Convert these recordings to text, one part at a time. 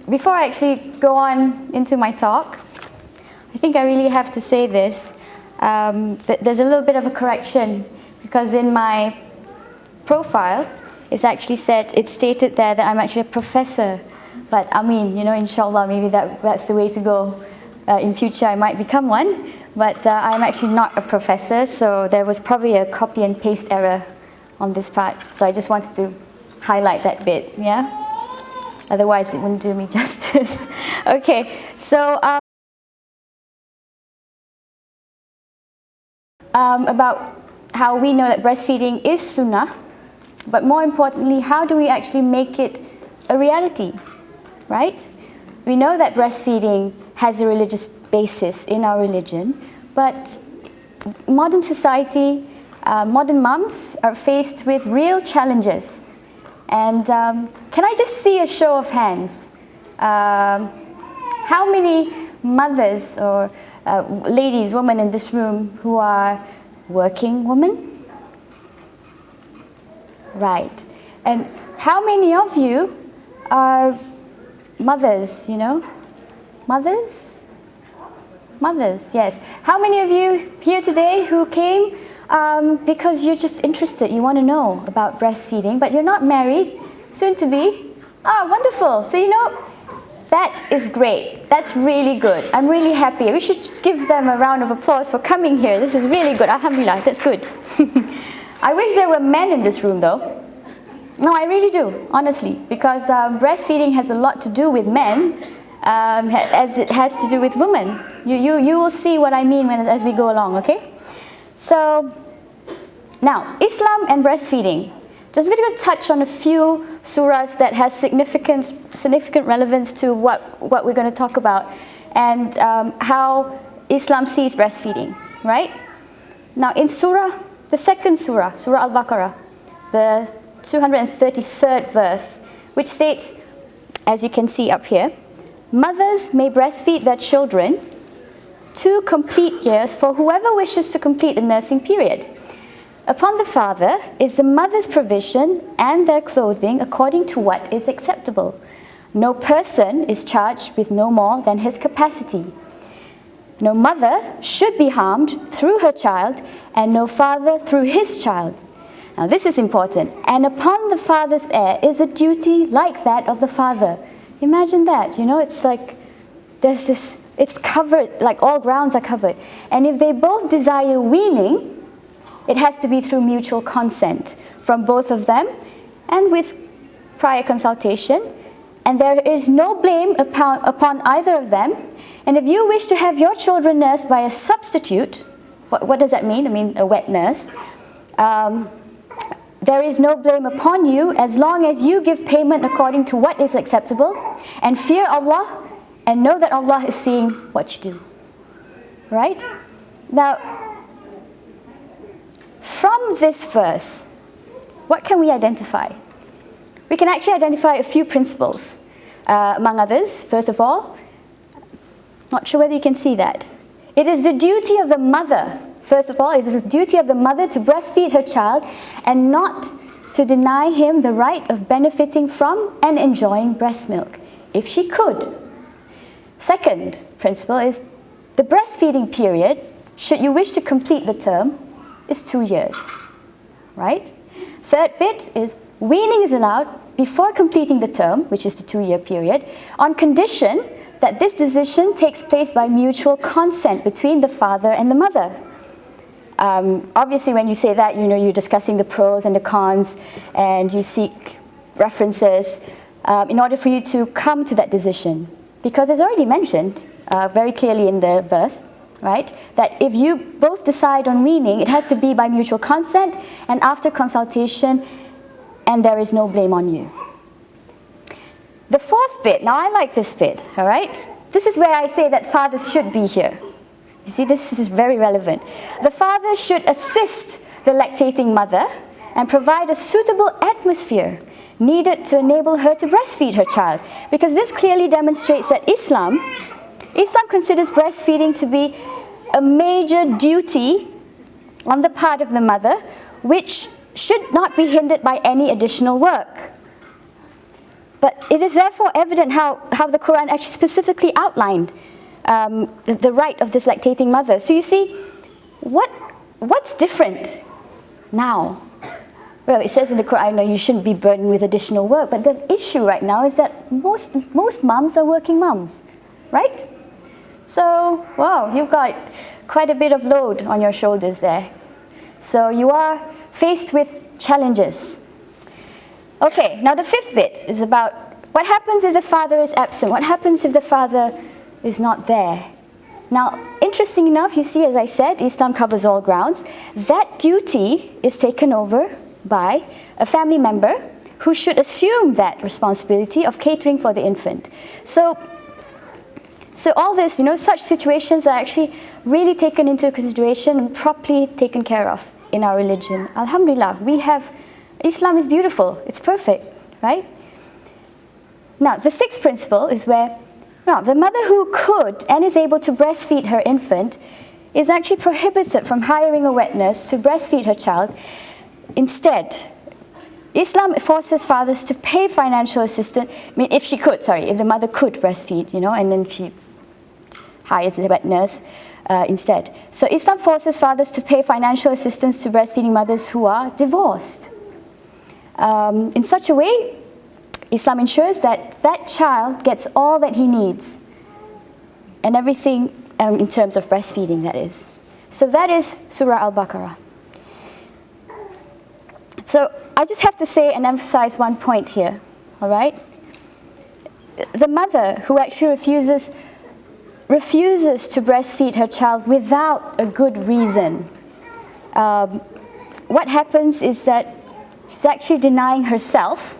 Before I actually go on into my talk, I think I really have to say this. There's a little bit of a correction, because in my profile, it's stated there that I'm actually a professor. But I mean, inshallah, maybe that's the way to go. In future, I might become one. But I'm actually not a professor, so there was probably a copy and paste error on this part. So I just wanted to highlight that bit, yeah? Otherwise, it wouldn't do me justice. Okay, so about how we know that breastfeeding is sunnah, but more importantly, how do we actually make it a reality, right? We know that breastfeeding has a religious basis in our religion, but modern society, modern mums are faced with real challenges. And can I just see a show of hands? How many mothers or ladies, women in this room who are working women? Right. And how many of you are mothers, Mothers? Mothers, yes. How many of you here today who came because you're just interested, you want to know about breastfeeding, but you're not married, soon to be? Ah, wonderful. So that is great. That's really good. I'm really happy. We should give them a round of applause for coming here. This is really good. Alhamdulillah, that's good. I wish there were men in this room though. No, I really do, honestly, because breastfeeding has a lot to do with men as it has to do with women. You will see what I mean as we go along, okay? So, now, Islam and breastfeeding. Just going to touch on a few surahs that has significant relevance to what we're going to talk about, and how Islam sees breastfeeding, right? Now, in the second surah, Surah Al-Baqarah, the 233rd verse, which states, as you can see up here, mothers may breastfeed their children 2 complete years for whoever wishes to complete the nursing period. Upon the father is the mother's provision and their clothing according to what is acceptable. No person is charged with no more than his capacity. No mother should be harmed through her child, and no father through his child. Now this is important. And upon the father's heir is a duty like that of the father. Imagine that, it's like there's this, it's covered, like all grounds are covered. And if they both desire weaning, it has to be through mutual consent from both of them and with prior consultation. And there is no blame upon either of them. And if you wish to have your children nursed by a substitute, what does that mean? I mean, a wet nurse. There is no blame upon you as long as you give payment according to what is acceptable, and fear Allah and know that Allah is seeing what you do. Right? Now, from this verse, what can we identify? We can actually identify a few principles, among others. First of all, not sure whether you can see that. It is the duty of the mother. First of all, it is the duty of the mother to breastfeed her child and not to deny him the right of benefiting from and enjoying breast milk, if she could. Second principle is the breastfeeding period, should you wish to complete the term, is 2 years, right? Third bit is weaning is allowed before completing the term, which is the 2-year period, on condition that this decision takes place by mutual consent between the father and the mother. Obviously, when you say that, you're discussing the pros and the cons, and you seek references in order for you to come to that decision. Because it's already mentioned very clearly in the verse, right, that if you both decide on weaning, it has to be by mutual consent and after consultation, and there is no blame on you. The fourth bit, now I like this bit, all right? This is where I say that fathers should be here. You see, this is very relevant. The father should assist the lactating mother and provide a suitable atmosphere needed to enable her to breastfeed her child. Because this clearly demonstrates that Islam considers breastfeeding to be a major duty on the part of the mother, which should not be hindered by any additional work. But it is therefore evident how the Quran actually specifically outlined the right of this lactating mother. So you see, what's different now? Well, it says in the Quran, no, you shouldn't be burdened with additional work. But the issue right now is that most mums are working mums, right? So, wow, you've got quite a bit of load on your shoulders there. So you are faced with challenges. Okay, now the fifth bit is about what happens if the father is absent? What happens if the father is not there? Now, interesting enough, you see, as I said, Islam covers all grounds. That duty is taken over by a family member who should assume that responsibility of catering for the infant. So all this, such situations are actually really taken into consideration and properly taken care of in our religion. Alhamdulillah, Islam is beautiful, it's perfect, right? Now, the sixth principle is where the mother who could and is able to breastfeed her infant is actually prohibited from hiring a wet nurse to breastfeed her child. Instead, Islam forces fathers to pay financial assistance. I mean, if the mother could breastfeed, and then she hires a wet nurse instead. So Islam forces fathers to pay financial assistance to breastfeeding mothers who are divorced. In such a way, Islam ensures that that child gets all that he needs, and everything in terms of breastfeeding, that is. So that is Surah Al-Baqarah. So I just have to say and emphasize one point here, all right? The mother who actually refuses to breastfeed her child without a good reason, what happens is that she's actually denying herself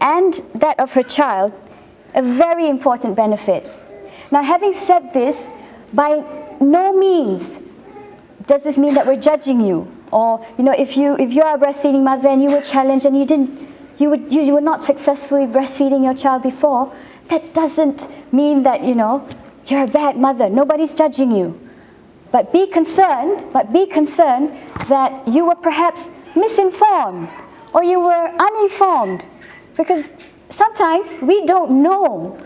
and that of her child a very important benefit. Now, having said this, by no means does this mean that we're judging you. Or, if you are a breastfeeding mother and you were challenged and you were not successfully breastfeeding your child before, that doesn't mean that, you're a bad mother. Nobody's judging you. But be concerned that you were perhaps misinformed or you were uninformed. Because sometimes we don't know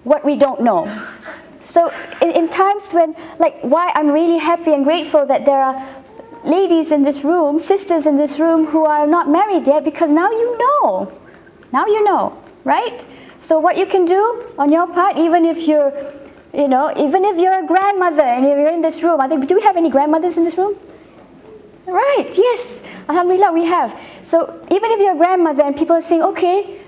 what we don't know. So in times when, why I'm really happy and grateful that there are ladies in this room, sisters in this room who are not married yet, because now you know. Now you know, right? So what you can do on your part, even if you're a grandmother and you're in this room, do we have any grandmothers in this room? Right, yes, alhamdulillah, we have. So even if you're a grandmother and people are saying, okay,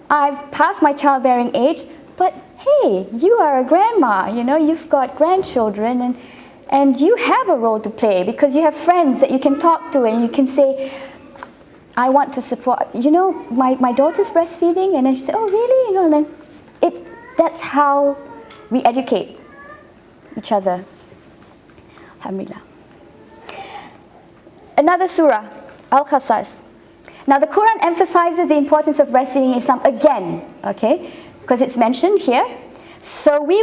I've passed my childbearing age, but hey, you are a grandma, you've got grandchildren and you have a role to play because you have friends that you can talk to and you can say, I want to support, my daughter's breastfeeding, and then she said, oh really, and then that's how we educate each other. Alhamdulillah. Another surah, Al-Qasas. Now the Quran emphasizes the importance of breastfeeding in Islam again, okay? Because it's mentioned here. So we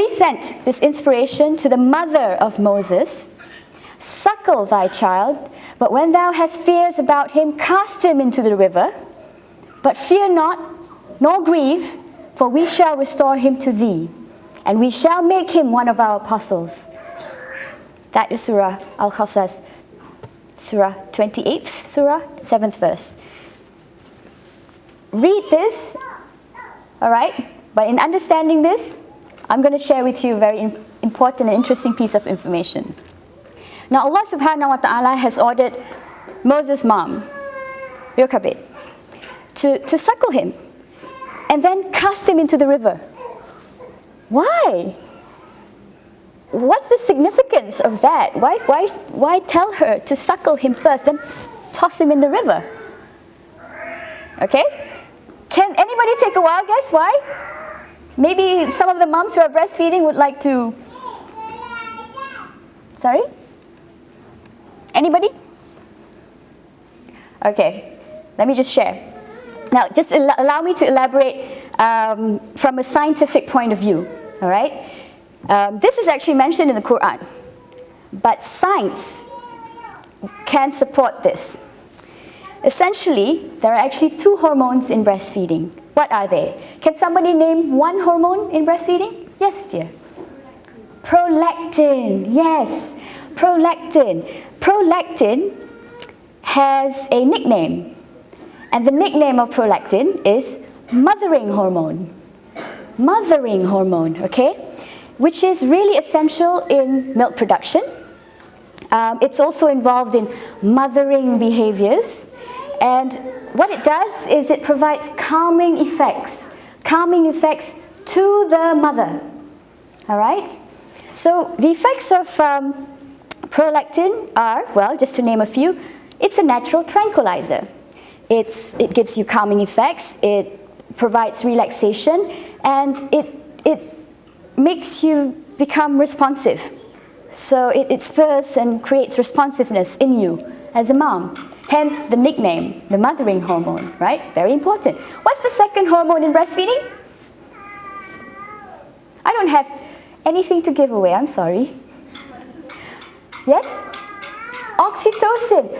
sent this inspiration to the mother of Moses. Suckle thy child, but when thou hast fears about him, cast him into the river. But fear not, nor grieve, for we shall restore him to thee, and we shall make him one of our apostles. That is Surah Al-Qasas, Surah 28th, Surah, 7th verse. Read this, all right? But in understanding this, I'm going to share with you a very important and interesting piece of information. Now Allah subhanahu wa ta'ala has ordered Moses' mom, Yochebed, to suckle him and then cast him into the river. Why? What's the significance of that? Why tell her to suckle him first, then toss him in the river? Okay? Can anybody take a wild guess why? Maybe some of the moms who are breastfeeding would like to... Sorry? Anybody? Okay, let me just share. Now, just allow me to elaborate from a scientific point of view, all right? This is actually mentioned in the Quran, but science can support this. Essentially, there are actually two hormones in breastfeeding. What are they? Can somebody name one hormone in breastfeeding? Yes, dear. Prolactin, yes, prolactin. Prolactin has a nickname, and the nickname of prolactin is mothering hormone. Mothering hormone, okay? Which is really essential in milk production. It's also involved in mothering behaviors. And what it does is it provides calming effects to the mother. All right? So the effects of prolactin are, well, just to name a few, it's a natural tranquilizer. It gives you calming effects, it provides relaxation, and it makes you become responsive. So it spurs and creates responsiveness in you as a mom. Hence the nickname, the mothering hormone, right? Very important. What's the second hormone in breastfeeding? I don't have anything to give away, I'm sorry. Yes? Oxytocin.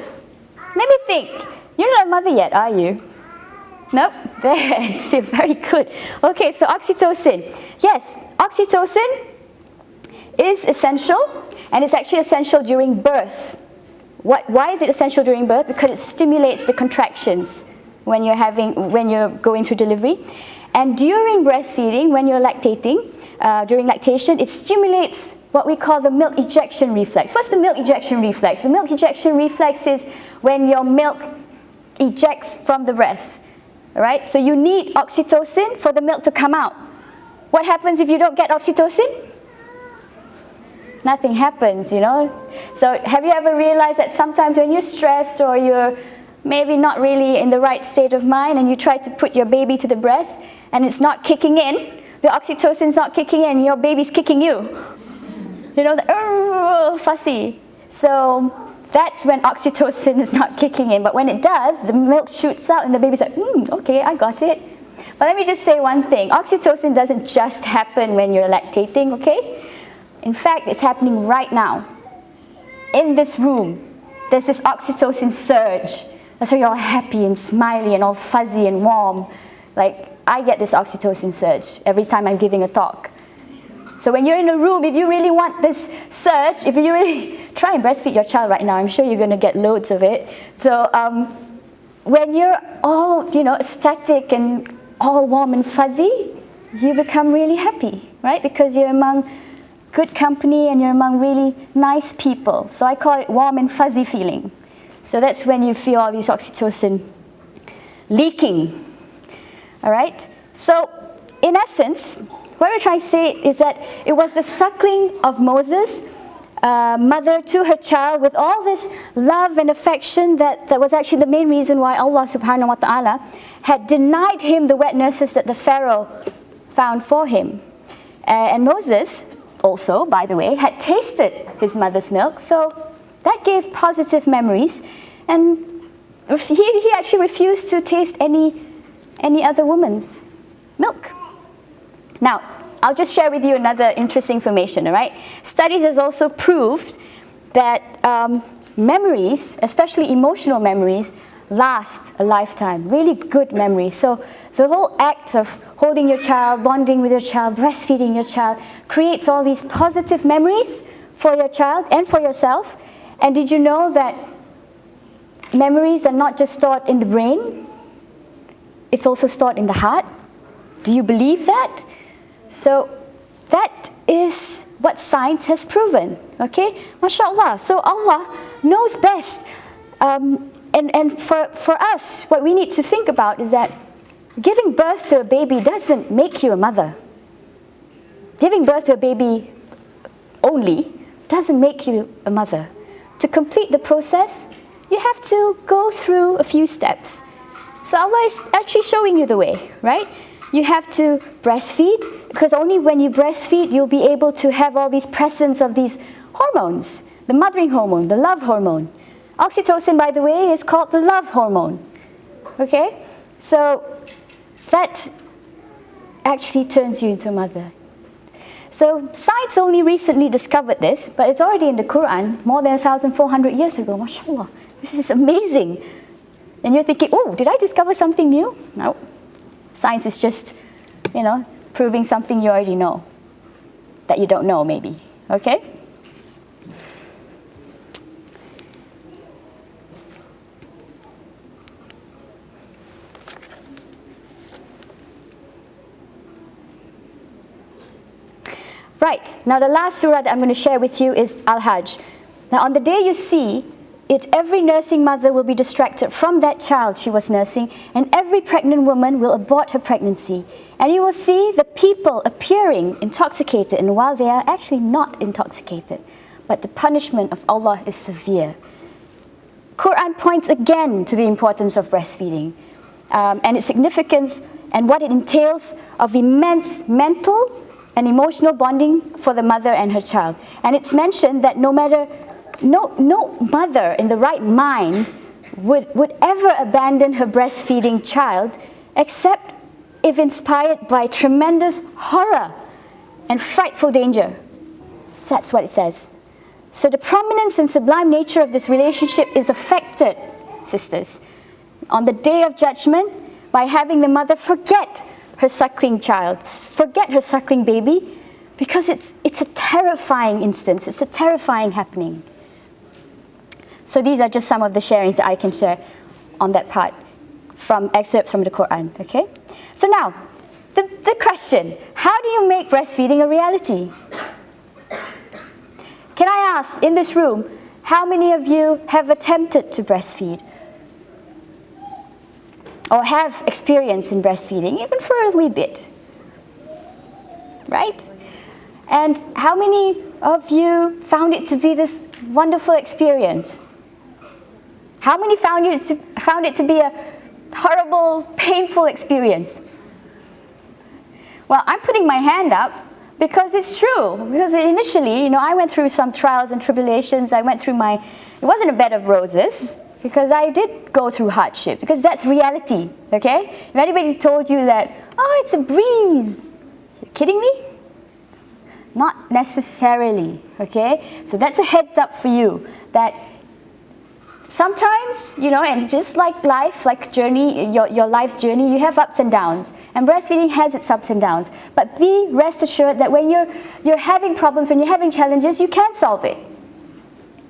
Let me think. You're not a mother yet, are you? Nope. Yes, very good. Okay, so oxytocin. Yes, oxytocin is essential, and it's actually essential during birth. Why is it essential during birth? Because it stimulates the contractions when you're going through delivery. And during breastfeeding, when you're lactating, during lactation, it stimulates what we call the milk ejection reflex. What's the milk ejection reflex? The milk ejection reflex is when your milk ejects from the breast. All right? So you need oxytocin for the milk to come out. What happens if you don't get oxytocin? Nothing happens, you know. So have you ever realized that sometimes when you're stressed or you're maybe not really in the right state of mind and you try to put your baby to the breast and it's not kicking in, the oxytocin's not kicking in, your baby's kicking you. You know, fussy. So that's when oxytocin is not kicking in. But when it does, the milk shoots out and the baby's like, okay, I got it. But let me just say one thing. Oxytocin doesn't just happen when you're lactating, okay? In fact, it's happening right now. In this room, there's this oxytocin surge. That's why you're all happy and smiley and all fuzzy and warm. Like, I get this oxytocin surge every time I'm giving a talk. So when you're in a room, if you really want this surge, if you really try and breastfeed your child right now, I'm sure you're going to get loads of it. So when you're all, ecstatic and all warm and fuzzy, you become really happy, right? Because you're among good company and you're among really nice people. So I call it warm and fuzzy feeling. So that's when you feel all these oxytocin leaking. All right? So in essence, what we're trying to say is that it was the suckling of Moses, mother to her child, with all this love and affection that was actually the main reason why Allah subhanahu wa ta'ala had denied him the wet nurses that the Pharaoh found for him. And Moses also, by the way, had tasted his mother's milk, so that gave positive memories. And he actually refused to taste any other woman's milk. Now, I'll just share with you another interesting information, all right? Studies has also proved that memories, especially emotional memories, last a lifetime, really good memories. So the whole act of holding your child, bonding with your child, breastfeeding your child, creates all these positive memories for your child and for yourself. And did you know that memories are not just stored in the brain, it's also stored in the heart? Do you believe that? So that is what science has proven, okay? MashaAllah. So Allah knows best. And for us, what we need to think about is that giving birth to a baby doesn't make you a mother. Giving birth to a baby only doesn't make you a mother. To complete the process, you have to go through a few steps. So Allah is actually showing you the way, right? You have to breastfeed, because only when you breastfeed, you'll be able to have all these presence of these hormones. The mothering hormone, the love hormone. Oxytocin, by the way, is called the love hormone. Okay? So that actually turns you into a mother. So science only recently discovered this, but it's already in the Quran more than 1,400 years ago. MashaAllah. This is amazing. And you're thinking, oh, did I discover something new? No. Science is just, proving something you already know, that you don't know maybe, okay? Right, now the last surah that I'm going to share with you is Al-Hajj. Now on the day you see it, every nursing mother will be distracted from that child she was nursing, and every pregnant woman will abort her pregnancy. And you will see the people appearing intoxicated, and while they are actually not intoxicated. But the punishment of Allah is severe. Quran points again to the importance of breastfeeding and its significance and what it entails of immense mental and emotional bonding for the mother and her child. And it's mentioned that no mother in the right mind would ever abandon her breastfeeding child except if inspired by tremendous horror and frightful danger. That's what it says. So the prominence and sublime nature of this relationship is affected, sisters, on the day of judgment by having the mother forget her suckling child, forget her suckling baby, because it's a terrifying instance, it's a terrifying happening. So these are just some of the sharings that I can share on that part from excerpts from the Quran, okay? So now, the question, how do you make breastfeeding a reality? Can I ask, in this room, how many of you have attempted to breastfeed? Or have experience in breastfeeding, even for a wee bit? Right? And how many of you found it to be this wonderful experience? How many found it to be a horrible, painful experience? Well, I'm putting my hand up because it's true. Because initially, I went through some trials and tribulations. It wasn't a bed of roses, because I did go through hardship, because that's reality, okay? If anybody told you that, oh, it's a breeze, you're kidding me? Not necessarily, okay? So that's a heads up for you, that sometimes, and just like life, like journey, your life's journey, you have ups and downs. And breastfeeding has its ups and downs. But rest assured that when you're having problems, when you're having challenges, you can solve it,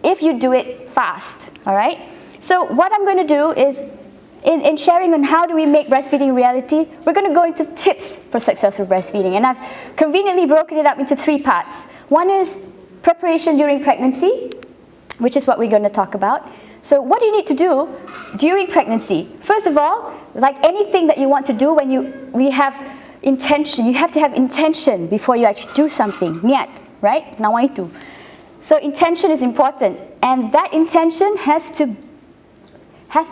if you do it fast, all right? So what I'm going to do is, in sharing on how do we make breastfeeding a reality, we're going to go into tips for successful breastfeeding. And I've conveniently broken it up into 3 parts. One is preparation during pregnancy, which is what we're going to talk about. So what do you need to do during pregnancy? First of all, like anything that you want to do we have intention, you have to have intention before you actually do something. Niat, right? Nawaitu. So intention is important, and that intention has to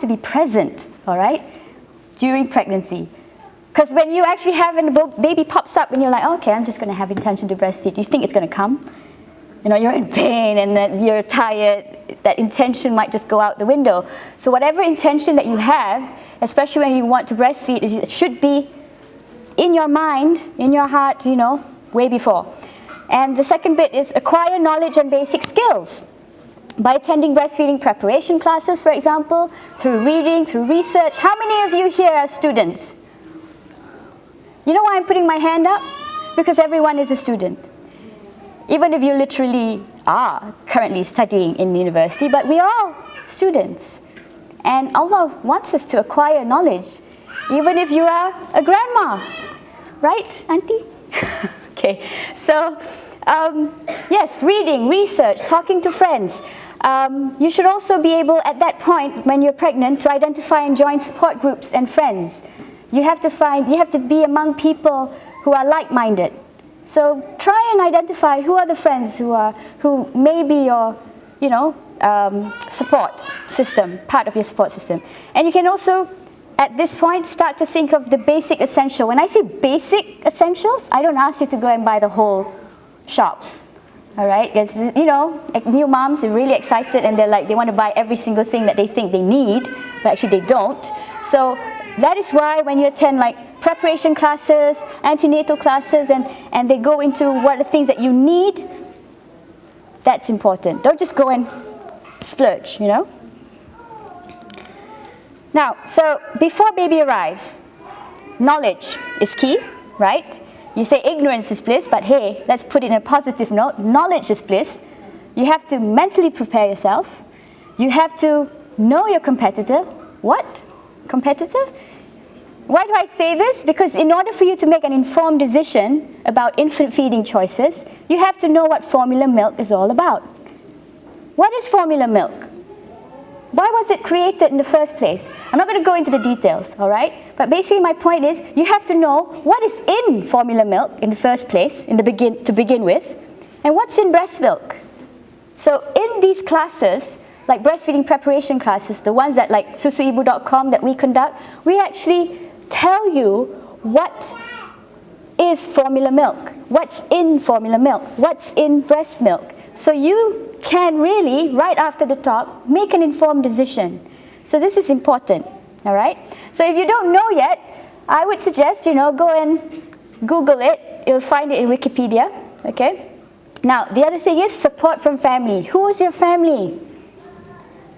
be present, all right, during pregnancy. Because when you actually have a baby pops up and you're like, okay, I'm just going to have intention to breastfeed, you think it's going to come? You're in pain and then you're tired, that intention might just go out the window. So whatever intention that you have, especially when you want to breastfeed, it should be in your mind, in your heart, way before. And the second bit is acquire knowledge and basic skills. By attending breastfeeding preparation classes, for example, through reading, through research. How many of you here are students? You know why I'm putting my hand up? Because everyone is a student. Even if you literally are currently studying in university, but we are all students. And Allah wants us to acquire knowledge, even if you are a grandma. Right, auntie? Okay, so yes, reading, research, talking to friends. You should also be able, at that point, when you're pregnant, to identify and join support groups and friends. You have to be among people who are like-minded. So try and identify who are the friends who may be your, support system, part of your support system. And you can also, at this point, start to think of the basic essential. When I say basic essentials, I don't ask you to go and buy the whole shop. All right, because new moms are really excited and they want to buy every single thing that they think they need, but actually they don't. So that is why when you attend preparation classes, antenatal classes, and they go into what are the things that you need, that's important. Don't just go and splurge, Now, so before baby arrives, knowledge is key, right? You say ignorance is bliss, but hey, let's put it in a positive note. Knowledge is bliss. You have to mentally prepare yourself. You have to know your competitor. What? Competitor? Why do I say this? Because in order for you to make an informed decision about infant feeding choices, you have to know what formula milk is all about. What is formula milk? Why was it created in the first place? I'm not going to go into the details, all right? But basically my point is, you have to know what is in formula milk in the first place, to begin with, and what's in breast milk. So in these classes, like breastfeeding preparation classes, the ones that like susuibu.com that we conduct, we actually tell you what is formula milk, what's in formula milk, what's in breast milk. So you can really, right after the talk, make an informed decision. So this is important, all right? So if you don't know yet, I would suggest, go and Google it. You'll find it in Wikipedia, okay? Now, the other thing is support from family. Who is your family?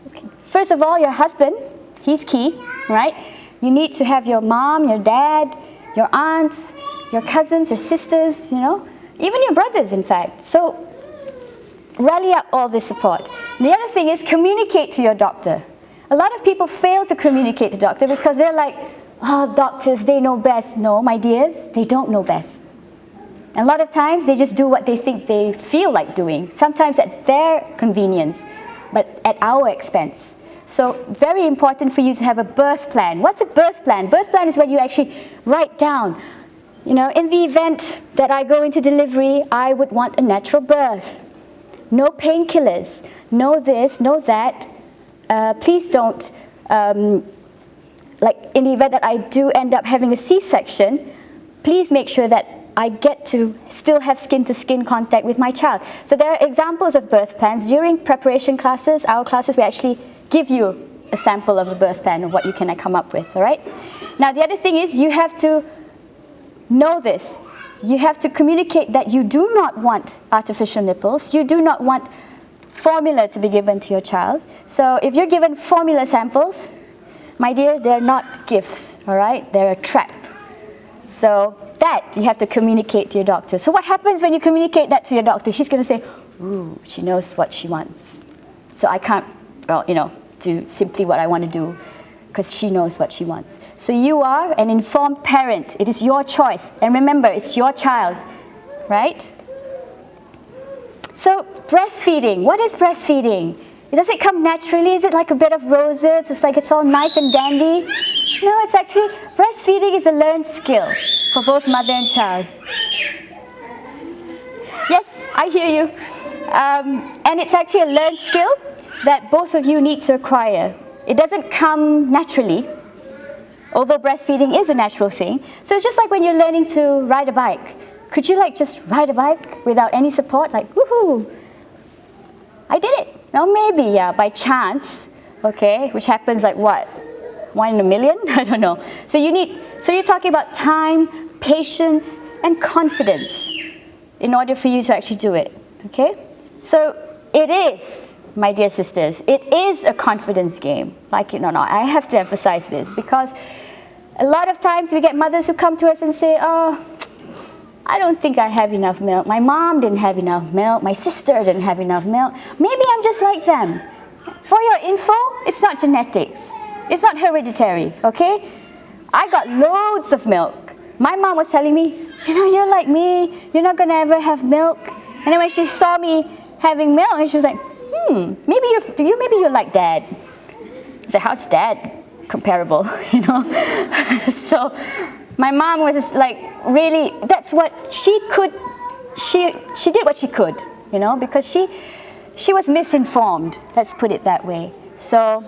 Okay. First of all, your husband, he's key, right? You need to have your mom, your dad, your aunts, your cousins, your sisters, even your brothers, in fact. So rally up all this support. The other thing is communicate to your doctor. A lot of people fail to communicate to the doctor because they're like, oh, doctors, they know best. No, my dears, they don't know best. And a lot of times they just do what they think they feel like doing, sometimes at their convenience, but at our expense. So very important for you to have a birth plan. What's a birth plan? Birth plan is when you actually write down, in the event that I go into delivery, I would want a natural birth. No painkillers, no this, no that. Please don't, like in the event that I do end up having a C-section, please make sure that I get to still have skin-to-skin contact with my child. So there are examples of birth plans. During preparation classes, our classes, we actually give you a sample of a birth plan of what you can come up with, all right? Now the other thing is you have to know this. You have to communicate that you do not want artificial nipples. You do not want formula to be given to your child. So if you're given formula samples, my dear, they're not gifts, all right? They're a trap. So that you have to communicate to your doctor. So what happens when you communicate that to your doctor? She's going to say, ooh, she knows what she wants. So I can't, do simply what I want to do because she knows what she wants. So you are an informed parent. It is your choice. And remember, it's your child, right? So breastfeeding, what is breastfeeding? Does it come naturally? Is it like a bed of roses? It's like it's all nice and dandy? No, it's actually, breastfeeding is a learned skill for both mother and child. Yes, I hear you. And it's actually a learned skill that both of you need to acquire. It doesn't come naturally, although breastfeeding is a natural thing. So it's just like when you're learning to ride a bike. Could you just ride a bike without any support? Like, woohoo! I did it. Now maybe, yeah, by chance, okay, which happens like what? 1 in a million? I don't know. So you're talking about time, patience, and confidence in order for you to actually do it, okay? So it is, my dear sisters, it is a confidence game. Like it or not, I have to emphasize this because a lot of times we get mothers who come to us and say, oh, I don't think I have enough milk. My mom didn't have enough milk. My sister didn't have enough milk. Maybe I'm just like them. For your info, it's not genetics. It's not hereditary, okay? I got loads of milk. My mom was telling me, you're like me. You're not going to ever have milk. And then when she saw me having milk, and she was like, maybe you're like Dad. I said, how's Dad comparable, So my mom was like, really, that's what she could, she did what she could, because she was misinformed, let's put it that way. So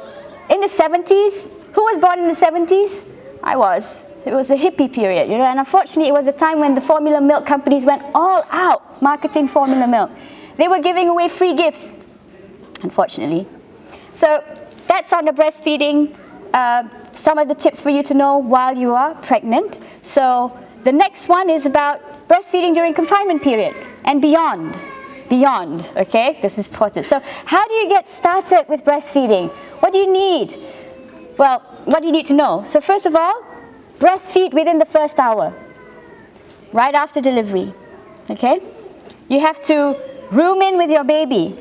in the 70s, who was born in the 70s? I was. It was a hippie period, and unfortunately it was a time when the formula milk companies went all out marketing formula milk. They were giving away free gifts, unfortunately. So that's on the breastfeeding. Some of the tips for you to know while you are pregnant. So the next one is about breastfeeding during confinement period and beyond, okay, because it's important. So how do you get started with breastfeeding? What do you need? Well, what do you need to know? So first of all, breastfeed within the first hour, right after delivery, okay? You have to room in with your baby.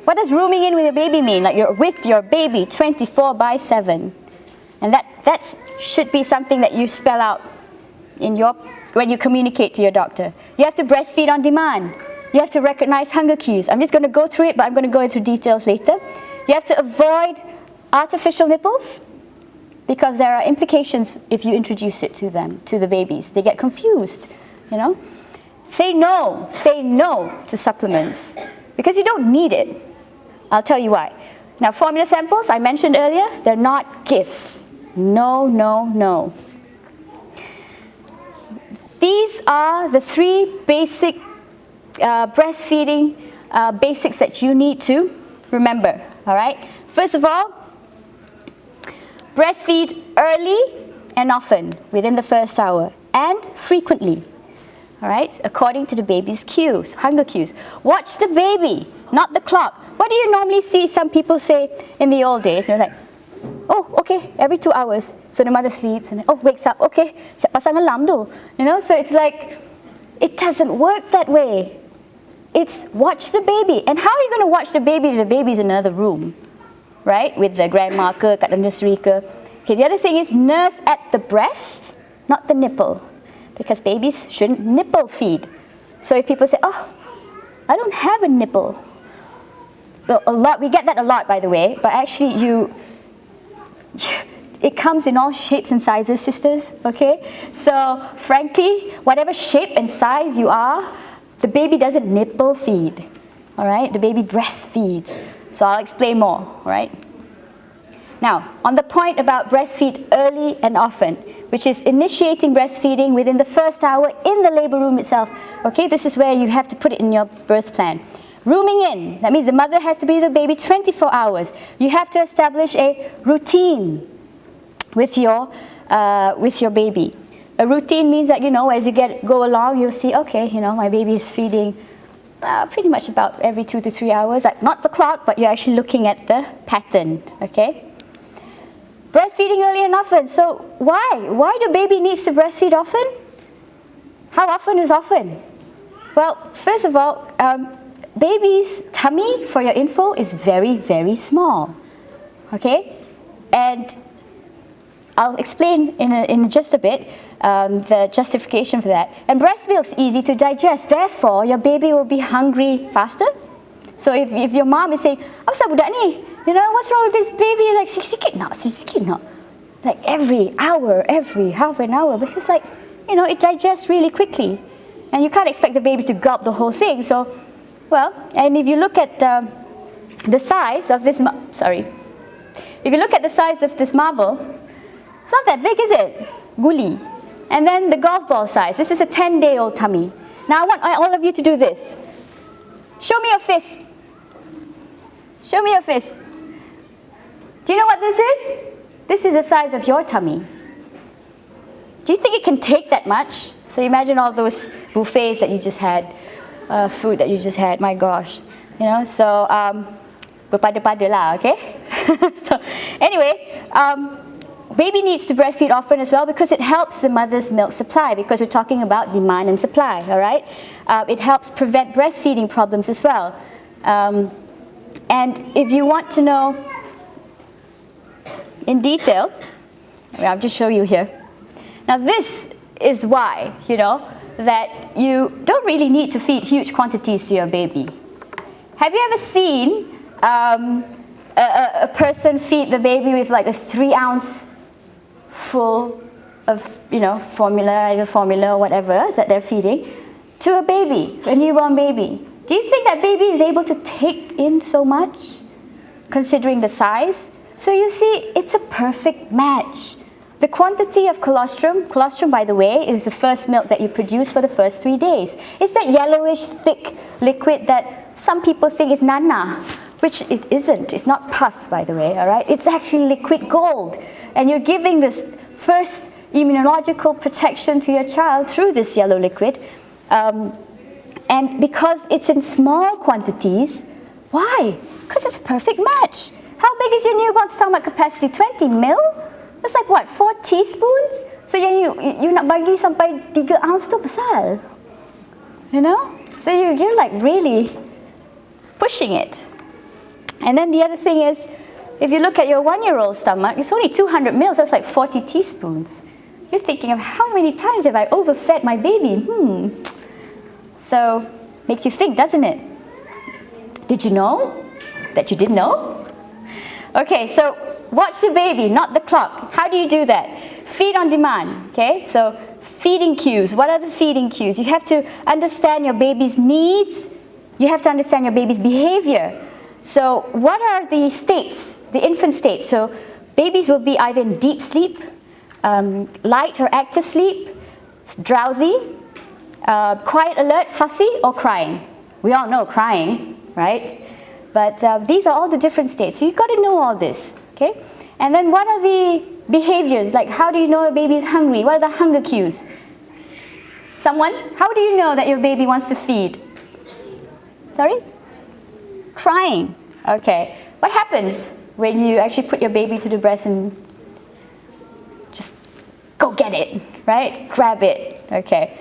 What does rooming in with your baby mean? Like you're with your baby 24/7. And that should be something that you spell out when you communicate to your doctor. You have to breastfeed on demand. You have to recognize hunger cues. I'm just going to go through it, but I'm going to go into details later. You have to avoid artificial nipples because there are implications if you introduce it to them, to the babies. They get confused, you know. Say no to supplements because you don't need it. I'll tell you why. Now, formula samples, I mentioned earlier, they're not gifts. No, no, no. These are the 3 basic breastfeeding basics that you need to remember, all right? First of all, breastfeed early and often within the first hour and frequently, all right, according to the baby's cues, hunger cues. Watch the baby, not the clock. What do you normally see some people say in the old days? You're like, oh, okay, every 2 hours. So the mother sleeps and wakes up, okay, siap pasang alarm tu. You know, so it's like, it doesn't work that way. It's watch the baby. And how are you going to watch the baby if the baby's in another room? Right? With the grandma ke, kat the nursery ke. Okay, the other thing is nurse at the breast, not the nipple. Because babies shouldn't nipple feed. So if people say, oh, I don't have a nipple. We get that a lot, by the way, but actually it comes in all shapes and sizes, sisters, okay? So frankly, whatever shape and size you are, the baby doesn't nipple feed, all right? The baby breastfeeds. So I'll explain more, all right? Now, on the point about breastfeed early and often, which is initiating breastfeeding within the first hour in the labor room itself, okay? This is where you have to put it in your birth plan. Rooming in, that means the mother has to be with the baby 24 hours. You have to establish a routine with your baby. A routine means that, you know, as you go along, you'll see, okay, you know, my baby is feeding pretty much about every 2 to 3 hours. Like, not the clock, but you're actually looking at the pattern, okay? Breastfeeding early and often. So why? Why do baby needs to breastfeed often? How often is often? Well, first of all, baby's tummy, for your info, is very, very small, okay? And I'll explain in just a bit the justification for that. And breast milk's easy to digest, therefore your baby will be hungry faster. So if your mom is saying, "Apa budak ni? You know, what's wrong with this baby?" Like, sikit nak. Like every hour, every half an hour, because like, you know, it digests really quickly. And you can't expect the baby to gulp the whole thing. So, well, and if you look at the size of this, if you look at the size of this marble, it's not that big, is it? Guli. And then the golf ball size. This is a 10-day-old tummy. Now I want all of you to do this. Show me your fist. Show me your fist. Do you know what this is? This is the size of your tummy. Do you think it can take that much? So imagine all those buffets that you just had, food that you just had, my gosh. You know, so, berpada-pada lah, okay? So, anyway, baby needs to breastfeed often as well because it helps the mother's milk supply, because we're talking about demand and supply, all right? It helps prevent breastfeeding problems as well. And if you want to know in detail, I'll just show you here. Now this is why, you know, that you don't really need to feed huge quantities to your baby. Have you ever seen a person feed the baby with like a 3-ounce full of, you know, formula or whatever that they're feeding to a baby, a newborn baby? Do you think that baby is able to take in so much, considering the size? So you see, it's a perfect match. The quantity of colostrum, by the way, is the first milk that you produce for the first 3 days. It's that yellowish, thick liquid that some people think is nana, which it isn't. It's not pus, by the way, all right? It's actually liquid gold. And you're giving this first immunological protection to your child through this yellow liquid. And because it's in small quantities, why? Because it's a perfect match. How big is your newborn stomach capacity? 20 mil? That's like what, 4 teaspoons? So you nak bagi sampai 3 ounce tu besar. You know? So you're like really pushing it. And then the other thing is, if you look at your 1-year-old stomach, it's only 200 mils, that's like 40 teaspoons. You're thinking of how many times have I overfed my baby? So, makes you think, doesn't it? Did you know that you didn't know? Okay, so watch the baby, not the clock. How do you do that? Feed on demand, okay? So, feeding cues. What are the feeding cues? You have to understand your baby's needs. You have to understand your baby's behavior. So what are the states, the infant states? So babies will be either in deep sleep, light or active sleep, drowsy, quiet, alert, fussy, or crying. We all know crying, right? But these are all the different states. So you've got to know all this, okay? And then what are the behaviors? Like how do you know a baby is hungry? What are the hunger cues? Someone? How do you know that your baby wants to feed? Sorry? Crying. Okay. What happens when you actually put your baby to the breast and just go get it, right? Grab it. Okay.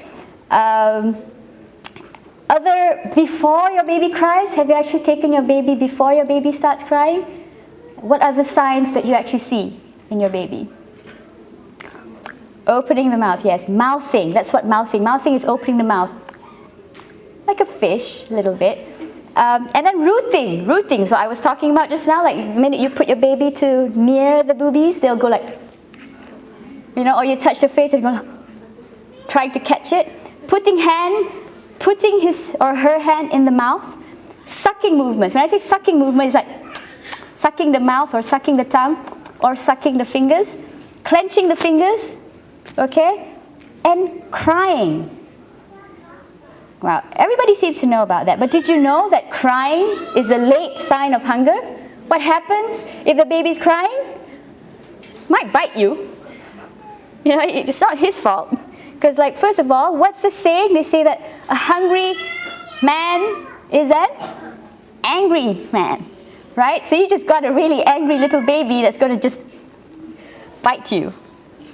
Before your baby cries, have you actually taken your baby before your baby starts crying? What are the signs that you actually see in your baby? Opening the mouth, yes. Mouthing, that's what mouthing. Mouthing is opening the mouth. Like a fish, a little bit. And then rooting. So I was talking about just now, like the minute you put your baby to near the boobies, they'll go like, you know, or you touch their face and go, trying to catch it. Putting his or her hand in the mouth. Sucking movements. When I say sucking movement, it's like sucking the mouth or sucking the tongue or sucking the fingers. Clenching the fingers, okay? And crying. Wow, everybody seems to know about that. But did you know that crying is a late sign of hunger? What happens if the baby's crying? Might bite you. You know, it's not his fault. Because, like, first of all, what's the saying? They say that a hungry man is an angry man, right? So you just got a really angry little baby that's going to just bite you.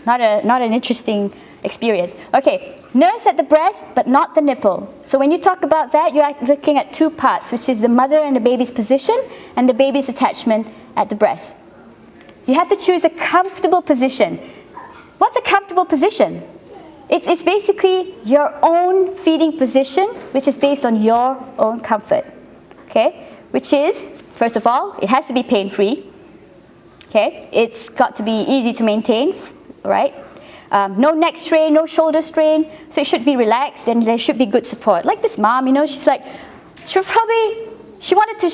Not an interesting experience. Okay, nurse at the breast, but not the nipple. So when you talk about that, you're looking at 2 parts, which is the mother and the baby's position and the baby's attachment at the breast. You have to choose a comfortable position. What's a comfortable position? It's basically your own feeding position, which is based on your own comfort. Okay, which is, first of all, it has to be pain-free. Okay, it's got to be easy to maintain, right? No neck strain, no shoulder strain, so it should be relaxed and there should be good support. Like this mom, you know, she's like, she wanted to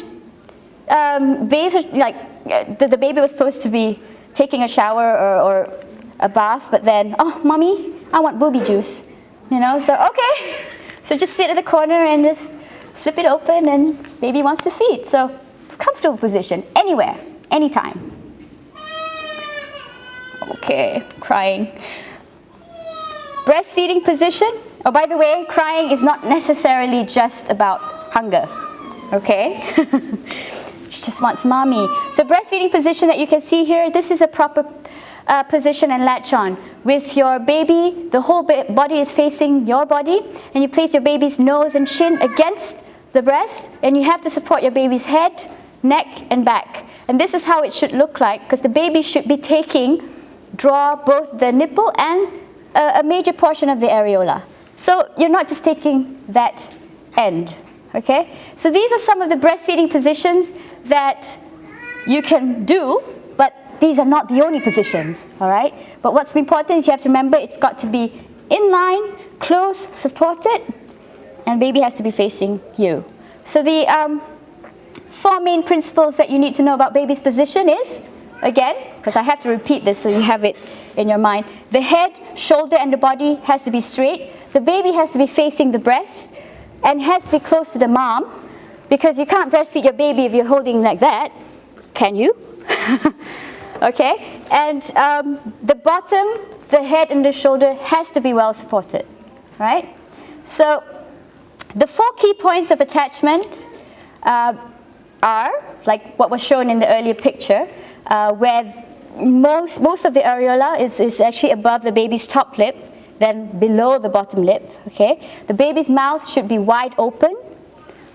bathe her, like the baby was supposed to be taking a shower or a bath, but then, oh, mommy, I want booby juice, you know, so okay. So just sit in the corner and just flip it open and baby wants to feed. So comfortable position, anywhere, anytime. Okay, crying. Breastfeeding position. Oh, by the way, crying is not necessarily just about hunger, okay? She just wants mommy. So breastfeeding position that you can see here, this is a proper position and latch on. With your baby, the whole body is facing your body, and you place your baby's nose and chin against the breast, and you have to support your baby's head, neck, and back. And this is how it should look like, because the baby should be draw both the nipple and a major portion of the areola. So you're not just taking that end, okay? So these are some of the breastfeeding positions that you can do, but these are not the only positions, all right? But what's important is you have to remember it's got to be in line, close, supported, and baby has to be facing you. So the 4 main principles that you need to know about baby's position is, again, because I have to repeat this so you have it in your mind, the head, shoulder, and the body has to be straight. The baby has to be facing the breast and has to be close to the mom, because you can't breastfeed your baby if you're holding like that, can you? Okay, and the bottom, the head, and the shoulder has to be well supported, right? So the 4 key points of attachment are, like what was shown in the earlier picture, where most of the areola is actually above the baby's top lip, then below the bottom lip, okay? The baby's mouth should be wide open,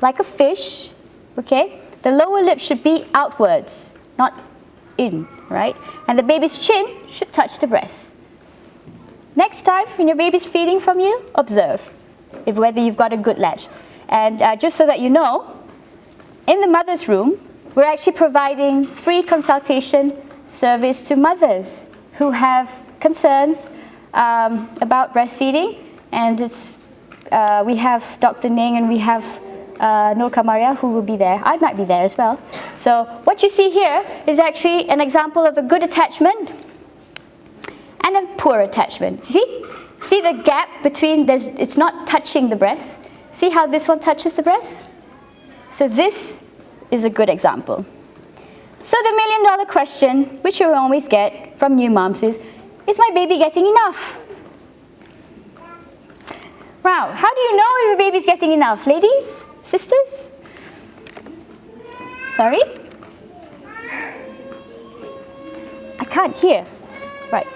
like a fish, okay? The lower lip should be outwards, not in, right? And the baby's chin should touch the breast. Next time, when your baby's feeding from you, observe whether you've got a good latch. And just so that you know, in the mother's room, we're actually providing free consultation service to mothers who have concerns about breastfeeding. And we have Dr. Ning and we have Nur Kamaria who will be there. I might be there as well. So what you see here is actually an example of a good attachment and a poor attachment. See the gap between, it's not touching the breast. See how this one touches the breast? So this is a good example. So the million-dollar question, which you always get from new moms is my baby getting enough? Wow, how do you know if your baby's getting enough? Ladies? Sisters? Sorry? I can't hear. Right.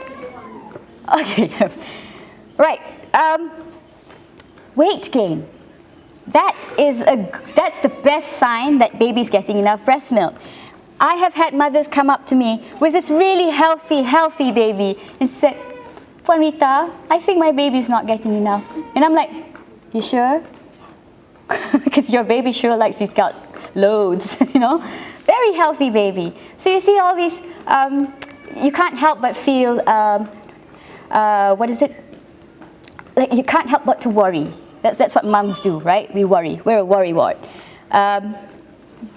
Okay. Right. Weight gain. That's the best sign that baby's getting enough breast milk. I have had mothers come up to me with this really healthy baby and said, Puan Rita, I think my baby's not getting enough. And I'm like, you sure? Because your baby sure likes he's got loads, you know? Very healthy baby. So you see all these, you can't help but feel, what is it? Like you can't help but to worry. That's what mums do, right? We worry. We're a worry ward.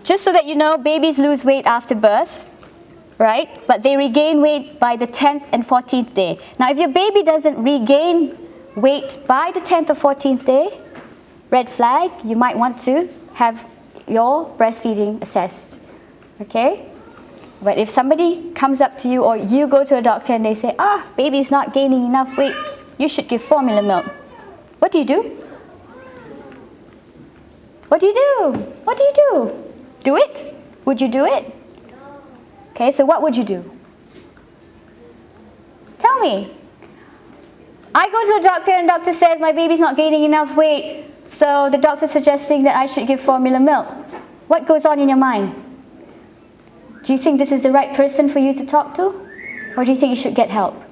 Just so that you know, babies lose weight after birth, right? But they regain weight by the 10th and 14th day. Now, if your baby doesn't regain weight by the 10th or 14th day, red flag, you might want to have your breastfeeding assessed, okay? But if somebody comes up to you or you go to a doctor and they say, baby's not gaining enough weight, you should give formula milk. What do you do? What do you do? What do you do? Do it? Would you do it? Okay, so what would you do? Tell me. I go to the doctor and the doctor says my baby's not gaining enough weight, so the doctor's suggesting that I should give formula milk. What goes on in your mind? Do you think this is the right person for you to talk to? Or do you think you should get help?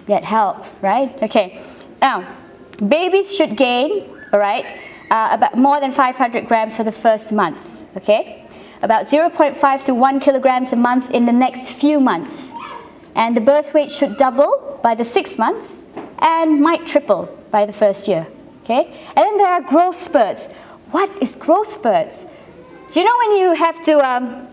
Get help, right? Okay. Now, babies should gain, all right, about more than 500 grams for the first month, okay? About 0.5 to 1 kilograms a month in the next few months. And the birth weight should double by the 6th month and might triple by the first year, okay? And then there are growth spurts. What is growth spurts? Do you know when you have to,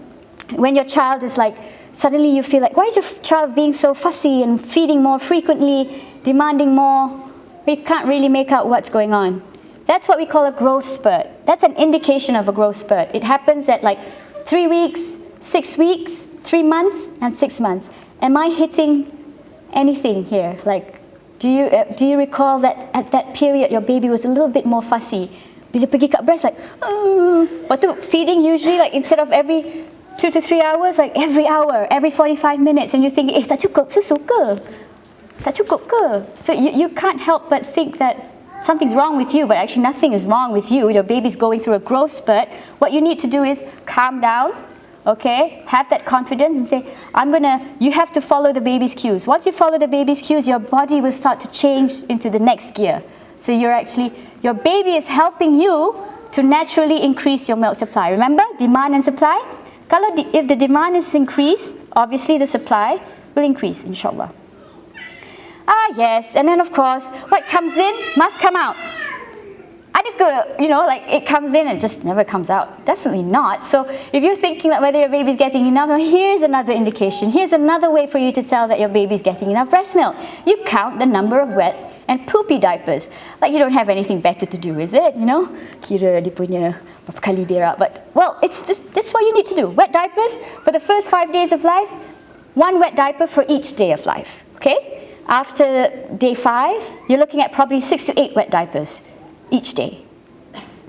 when your child is like, suddenly you feel like, why is your child being so fussy and feeding more frequently, demanding more? We can't really make out what's going on. That's what we call a growth spurt. That's an indication of a growth spurt. It happens at like 3 weeks, 6 weeks, 3 months, and 6 months. Am I hitting anything here? Like, do you recall that at that period your baby was a little bit more fussy? Bila pergi kat breast like, but to feeding usually like instead of every 2 to 3 hours, like every hour, every 45 minutes, and you're thinking, tak cukup, saya suka. Tak cukup ke? So you can't help but think that something's wrong with you, but actually nothing is wrong with you. Your baby's going through a growth spurt. What you need to do is calm down, okay? Have that confidence and say, you have to follow the baby's cues. Once you follow the baby's cues, your body will start to change into the next gear. So your baby is helping you to naturally increase your milk supply. Remember, demand and supply? If the demand is increased, obviously the supply will increase, inshallah. Yes, and then of course, what comes in must come out. You know, like it comes in and just never comes out. Definitely not. So if you're thinking that whether your baby's getting enough, here's another indication. Here's another way for you to tell that your baby's getting enough breast milk. You count the number of wet and poopy diapers. Like you don't have anything better to do, is it? You know, kira dia punya berapa kali berak. But well, that's what you need to do. Wet diapers for the first 5 days of life. 1 wet diaper for each day of life. Okay. After day 5, you're looking at probably 6 to 8 wet diapers each day.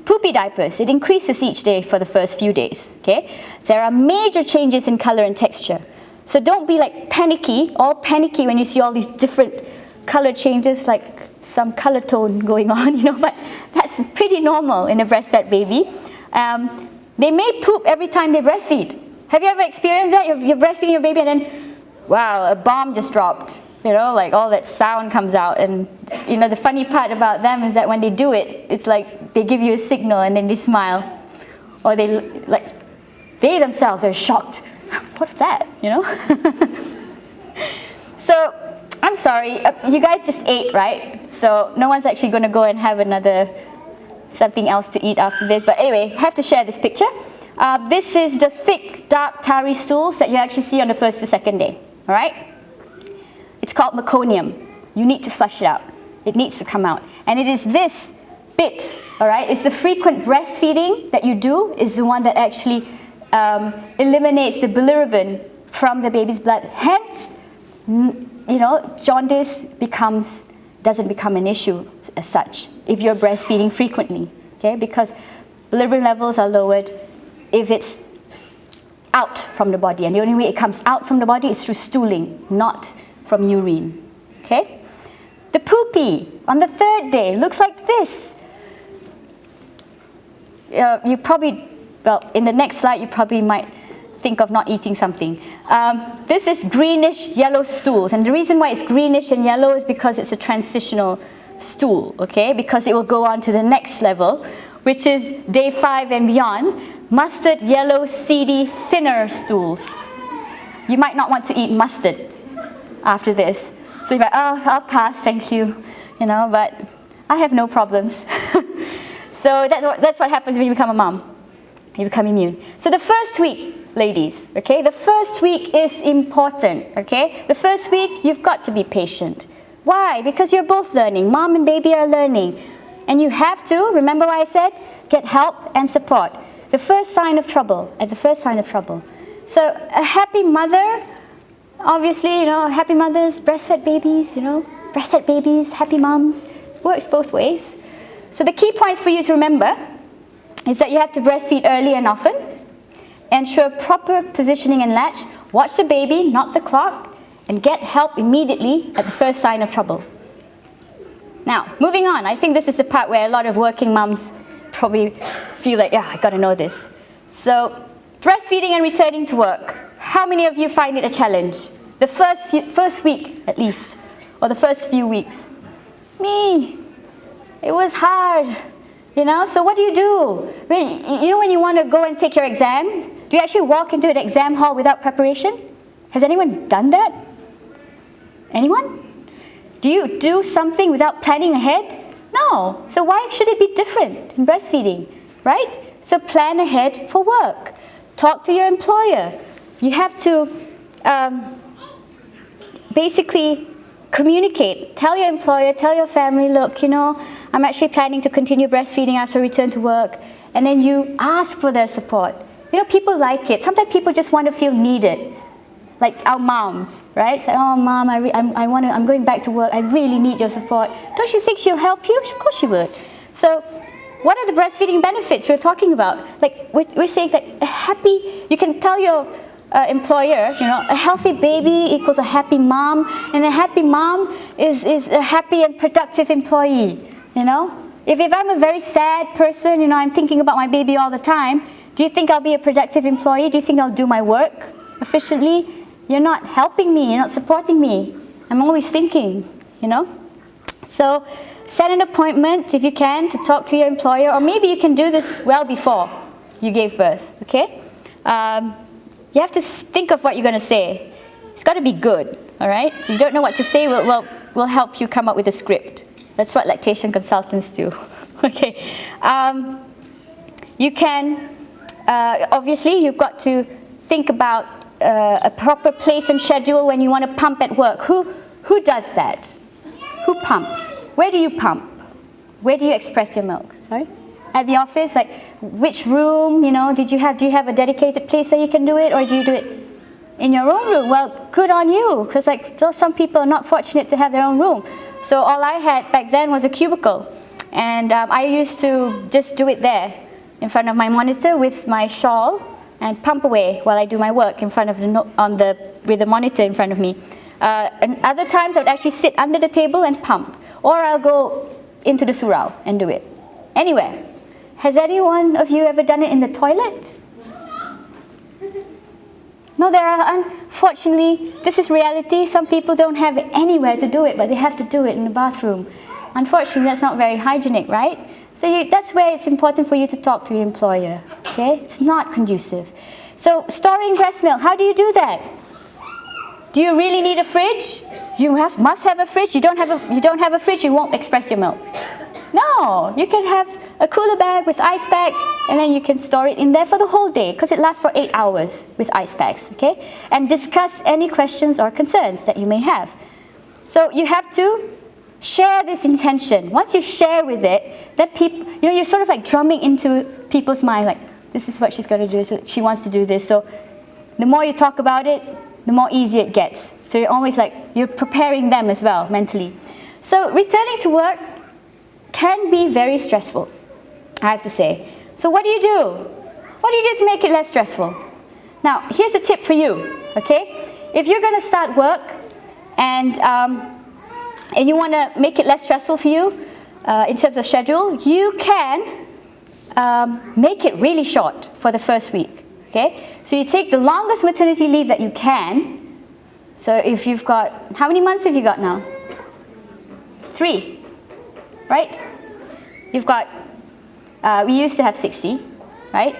Poopy diapers, it increases each day for the first few days, okay? There are major changes in color and texture. So don't be like panicky, all panicky when you see all these different color changes, like some color tone going on, you know, but that's pretty normal in a breastfed baby. They may poop every time they breastfeed. Have you ever experienced that? You're breastfeeding your baby and then, wow, a bomb just dropped. You know, like all that sound comes out. And, you know, the funny part about them is that when they do it, it's like they give you a signal and then they smile. Or they themselves are shocked. What's that, you know? So, I'm sorry, you guys just ate, right? So no one's actually going to go and have something else to eat after this. But anyway, I have to share this picture. This is the thick, dark, tarry stools that you actually see on the first to second day, all right? It's called meconium. You need to flush it out. It needs to come out. And it is this bit, all right? It's the frequent breastfeeding that you do is the one that actually eliminates the bilirubin from the baby's blood. Hence, you know, jaundice doesn't become an issue as such if you're breastfeeding frequently, okay? Because bilirubin levels are lowered if it's out from the body. And the only way it comes out from the body is through stooling, not from urine, okay? The poopy on the third day looks like this. You probably, well, in the next slide, you probably might think of not eating something. This is greenish yellow stools, and the reason why it's greenish and yellow is because it's a transitional stool, okay? Because it will go on to the next level, which is day 5 and beyond, mustard yellow seedy thinner stools. You might not want to eat mustard after this. So you're like, oh, I'll pass, thank you, you know, but I have no problems. So that's what happens when you become a mom. You become immune. So the first week, ladies, okay, the first week is important, okay? The first week, you've got to be patient. Why? Because you're both learning. Mom and baby are learning. And you have to, remember what I said? Get help and support. The first sign of trouble, at the first sign of trouble. So a happy mother, obviously, you know, happy mothers, breastfed babies, you know, breastfed babies, happy moms, works both ways. So the key points for you to remember is that you have to breastfeed early and often, ensure proper positioning and latch, watch the baby, not the clock, and get help immediately at the first sign of trouble. Now, moving on, I think this is the part where a lot of working moms probably feel like, yeah, I gotta know this. So, breastfeeding and returning to work. How many of you find it a challenge? The first week, at least, or the first few weeks. Me, it was hard, you know, so what do? You know when you want to go and take your exams, do you actually walk into an exam hall without preparation? Has anyone done that? Anyone? Do you do something without planning ahead? No. So why should it be different in breastfeeding, right? So plan ahead for work. Talk to your employer. You have to basically communicate. Tell your employer, tell your family, look, you know, I'm actually planning to continue breastfeeding after return to work. And then you ask for their support. You know, people like it. Sometimes people just want to feel needed. Like our moms, right? Say, oh, mom, I'm going back to work. I really need your support. Don't you think she'll help you? Of course she would. So what are the breastfeeding benefits we're talking about? Like we're saying that you can tell your employer, you know, a healthy baby equals a happy mom, and a happy mom is a happy and productive employee, you know? If I'm a very sad person, you know, I'm thinking about my baby all the time, do you think I'll be a productive employee? Do you think I'll do my work efficiently? You're not helping me, you're not supporting me. I'm always thinking, you know? So set an appointment, if you can, to talk to your employer, or maybe you can do this well before you gave birth, okay? You have to think of what you're going to say. It's got to be good, all right? So you don't know what to say, we'll help you come up with a script. That's what lactation consultants do, okay? You can, obviously, you've got to think about a proper place and schedule when you want to pump at work. Who does that? Who pumps? Where do you pump? Where do you express your milk? Sorry? At the office, like which room, you know, do you have a dedicated place that you can do it, or do you do it in your own room? Well, good on you, because like some people are not fortunate to have their own room. So all I had back then was a cubicle, and I used to just do it there in front of my monitor with my shawl and pump away while I do my work in front of with the monitor in front of me. And other times I would actually sit under the table and pump, or I'll go into the surau and do it. Anywhere. Has any one of you ever done it in the toilet? No, there are, unfortunately, this is reality. Some people don't have anywhere to do it, but they have to do it in the bathroom. Unfortunately, that's not very hygienic, right? So that's where it's important for you to talk to your employer, okay? It's not conducive. So storing breast milk, how do you do that? Do you really need a fridge? You must have a fridge. You don't have a fridge, you won't express your milk. No, you can have a cooler bag with ice packs, and then you can store it in there for the whole day, because it lasts for 8 hours with ice packs, okay? And discuss any questions or concerns that you may have. So you have to share this intention. Once you share with it, then people, you're sort of like drumming into people's mind, like, this is what she's going to do, so she wants to do this. So the more you talk about it, the more easy it gets. So you're always like, you're preparing them as well, mentally. So returning to work can be very stressful, I have to say. So what do you do? What do you do to make it less stressful? Now, here's a tip for you, okay? If you're going to start work and you want to make it less stressful for you in terms of schedule, you can make it really short for the first week, okay? So you take the longest maternity leave that you can. So if you've got, how many months have you got now? 3, right? You've got, we used to have 60, right?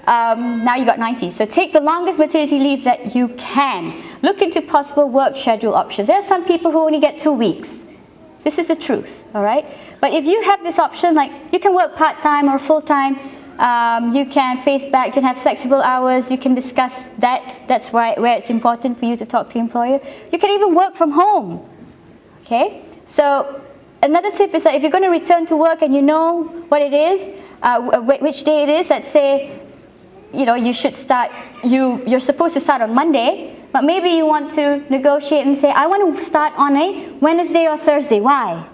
Now you got 90. So take the longest maternity leave that you can. Look into possible work schedule options. There are some people who only get 2 weeks. This is the truth, all right? But if you have this option, like you can work part-time or full-time, you can face back, you can have flexible hours, you can discuss that. That's where it's important for you to talk to your employer. You can even work from home, okay? So another tip is that if you're going to return to work and you know what it is, which day it is, let's say, you should start, you're supposed to start on Monday, but maybe you want to negotiate and say, I want to start on a Wednesday or Thursday. Why?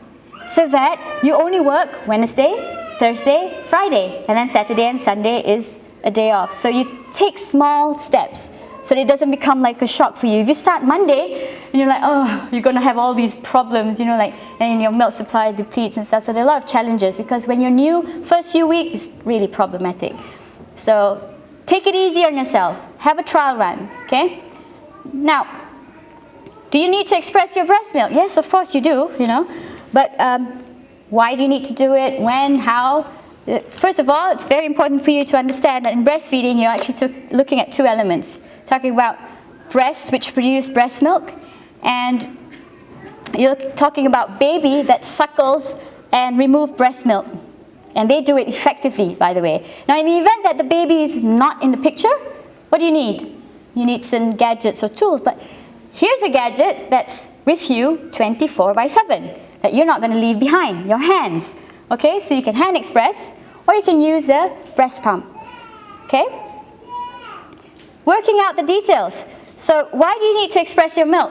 So that you only work Wednesday, Thursday, Friday, and then Saturday and Sunday is a day off. So you take small steps so that it doesn't become like a shock for you. If you start Monday and you're like, oh, you're going to have all these problems, and your milk supply depletes and stuff. So there are a lot of challenges because when you're new, first few weeks, it's really problematic. So take it easy on yourself. Have a trial run, okay? Now, do you need to express your breast milk? Yes, of course you do, But why do you need to do it? When? How? First of all, it's very important for you to understand that in breastfeeding, you're actually looking at 2 elements. Talking about breasts, which produce breast milk, and you're talking about baby that suckles and remove breast milk. And they do it effectively, by the way. Now, in the event that the baby is not in the picture, what do you need? You need some gadgets or tools. But here's a gadget that's with you 24/7 that you're not going to leave behind, your hands. Okay, so you can hand express, or you can use a breast pump. Okay? Working out the details. So why do you need to express your milk?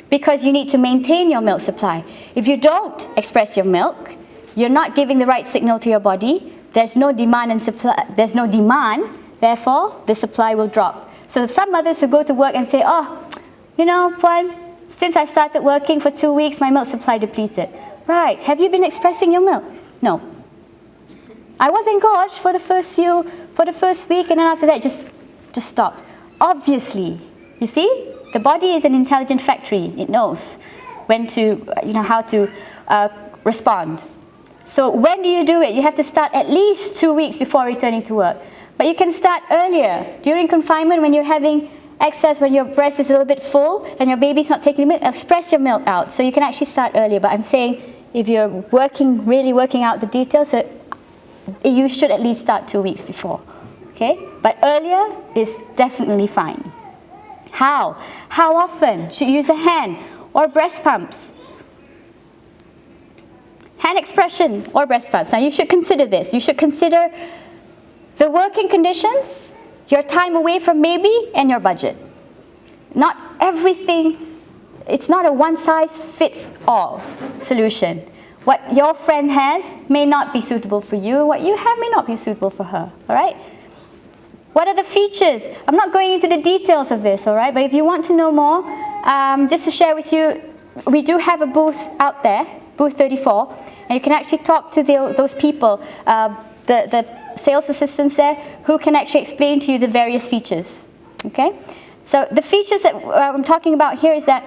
Because you need to maintain your milk supply. If you don't express your milk, you're not giving the right signal to your body. There's no demand and supply. There's no demand. Therefore, the supply will drop. So some mothers who go to work and say, oh, Puan, since I started working for 2 weeks, my milk supply depleted. Right. Have you been expressing your milk? No. I was engorged for the first week, and then after that, just stopped. Obviously, you see, the body is an intelligent factory. It knows when to, how to respond. So when do you do it? You have to start at least 2 weeks before returning to work. But you can start earlier. During confinement, when you're having excess, when your breast is a little bit full and your baby's not taking milk, express your milk out. So you can actually start earlier. But I'm saying if you're really working out the details, you should at least start 2 weeks before. Okay? But earlier is definitely fine. How? How often? Should you use a hand or breast pumps? Hand expression or breast pumps. Now you should consider this. You should consider the working conditions, your time away from baby, and your budget. Not everything, it's not a one-size-fits-all solution. What your friend has may not be suitable for you, what you have may not be suitable for her, all right? What are the features? I'm not going into the details of this, all right? But if you want to know more, just to share with you, we do have a booth out there, booth 34, and you can actually talk to those people, the sales assistants there, who can actually explain to you the various features, okay? So the features that I'm talking about here is that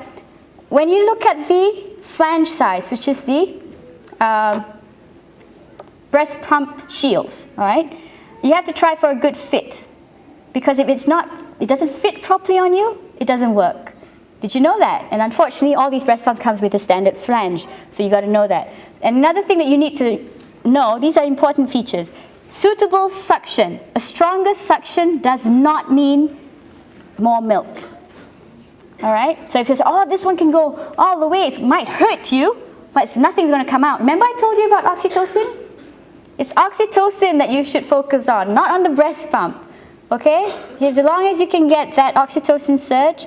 when you look at the flange size, which is the breast pump shields, all right? You have to try for a good fit, because if it doesn't fit properly on you, it doesn't work. Did you know that? And unfortunately, all these breast pumps comes with a standard flange, so you got to know that. And another thing that you need to know, these are important features. Suitable suction. A stronger suction does not mean more milk. All right? So if you say, oh, this one can go all the way, it might hurt you, but nothing's going to come out. Remember I told you about oxytocin? It's oxytocin that you should focus on, not on the breast pump. Okay? As long as you can get that oxytocin surge,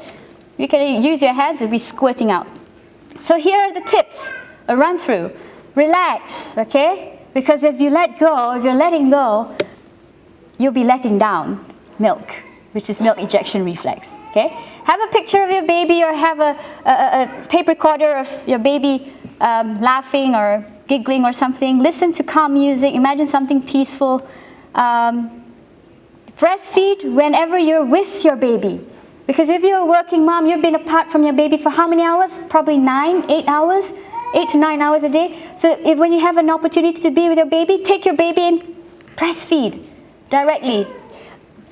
you can use your hands, it'll be squirting out. So here are the tips, a run through. Relax, okay? Because if you let go, if you're letting go, you'll be letting down milk, which is milk ejection reflex, okay? Have a picture of your baby, or have a tape recorder of your baby laughing or giggling or something. Listen to calm music, imagine something peaceful. Breastfeed whenever you're with your baby. Because if you're a working mom, you've been apart from your baby for how many hours? Probably 8 hours, 8 to 9 hours a day. So when you have an opportunity to be with your baby, take your baby and breastfeed directly.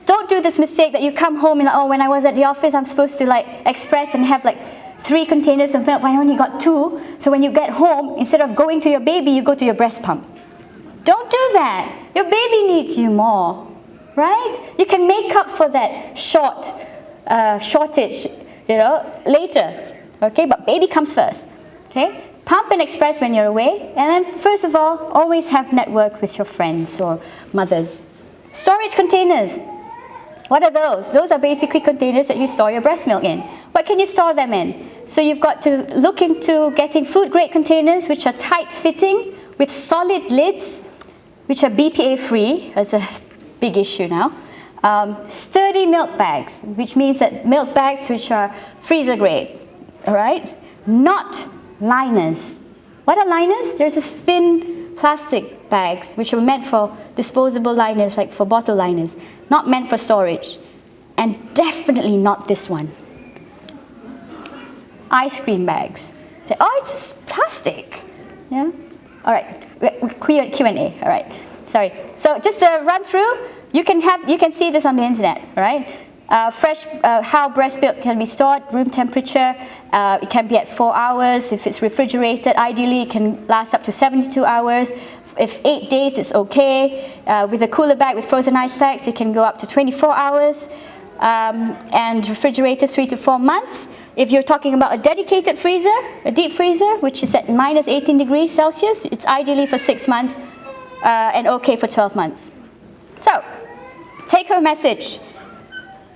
Don't do this mistake that you come home and like, oh, when I was at the office, I'm supposed to like express and have like 3 containers of milk, but I only got 2. So when you get home, instead of going to your baby, you go to your breast pump. Don't do that. Your baby needs you more, right? You can make up for that shortage, later, okay? But baby comes first, okay? Pump and express when you're away, and then first of all, always have network with your friends or mothers. Storage containers. What are those? Those are basically containers that you store your breast milk in. What can you store them in? So you've got to look into getting food-grade containers which are tight-fitting with solid lids, which are BPA-free. That's a big issue now. Sturdy milk bags, which means that milk bags which are freezer-grade, all right? Not liners. What are liners? There's this thin plastic bags which are meant for disposable liners, like for bottle liners, not meant for storage. And definitely not this one. Ice cream bags. Say, oh, it's plastic. Yeah? All right, Q&A, all right. Sorry. So just to run through, you can see this on the internet, all right? How breast milk can be stored, room temperature. It can be at 4 hours. If it's refrigerated, ideally it can last up to 72 hours. If 8 days, it's okay. With a cooler bag with frozen ice packs, it can go up to 24 hours. And refrigerated 3 to 4 months. If you're talking about a dedicated freezer, a deep freezer, which is at minus 18 degrees Celsius, it's ideally for 6 months and okay for 12 months. So, take home message.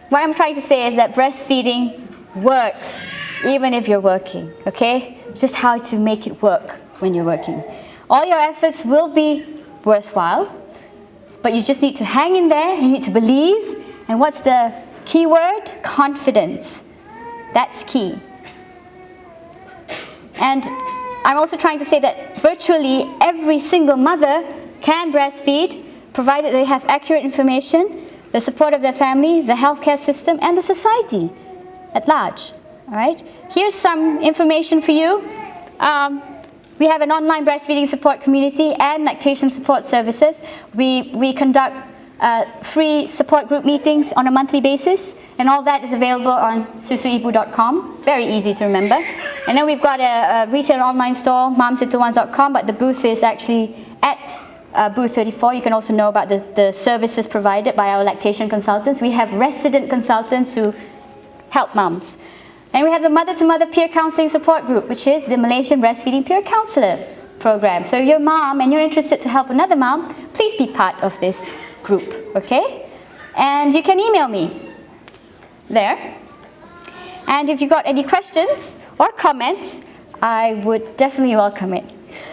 What I'm trying to say is that breastfeeding works even if you're working, okay? Just how to make it work when you're working. All your efforts will be worthwhile, but you just need to hang in there, you need to believe, and what's the key word? Confidence. That's key. And I'm also trying to say that virtually every single mother can breastfeed, provided they have accurate information, the support of their family, the healthcare system, and the society at large. All right? Here's some information for you. We have an online breastfeeding support community and lactation support services. We conduct free support group meetings on a monthly basis, and all that is available on susuibu.com. Very easy to remember. And then we've got a retail online store, momsittle1.com, but the booth is actually at booth 34. You can also know about the services provided by our lactation consultants. We have resident consultants who help moms. And we have the mother-to-mother peer counseling support group, which is the Malaysian Breastfeeding Peer Counselor program. So if you're a mom and you're interested to help another mom, please be part of this group, okay? And you can email me there. And if you've got any questions or comments, I would definitely welcome it.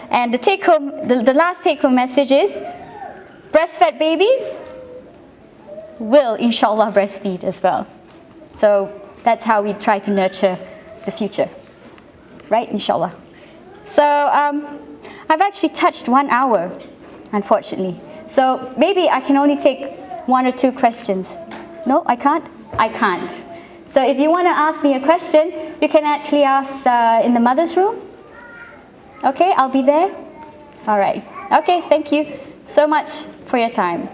And the last take-home message is, breastfed babies will, inshallah, breastfeed as well. So that's how we try to nurture the future, right? Inshallah. So I've actually touched 1 hour, unfortunately. So maybe I can only take 1 or 2 questions. No, I can't? I can't. So if you want to ask me a question, you can actually ask in the mother's room. Okay, I'll be there. All right. Okay, thank you so much for your time.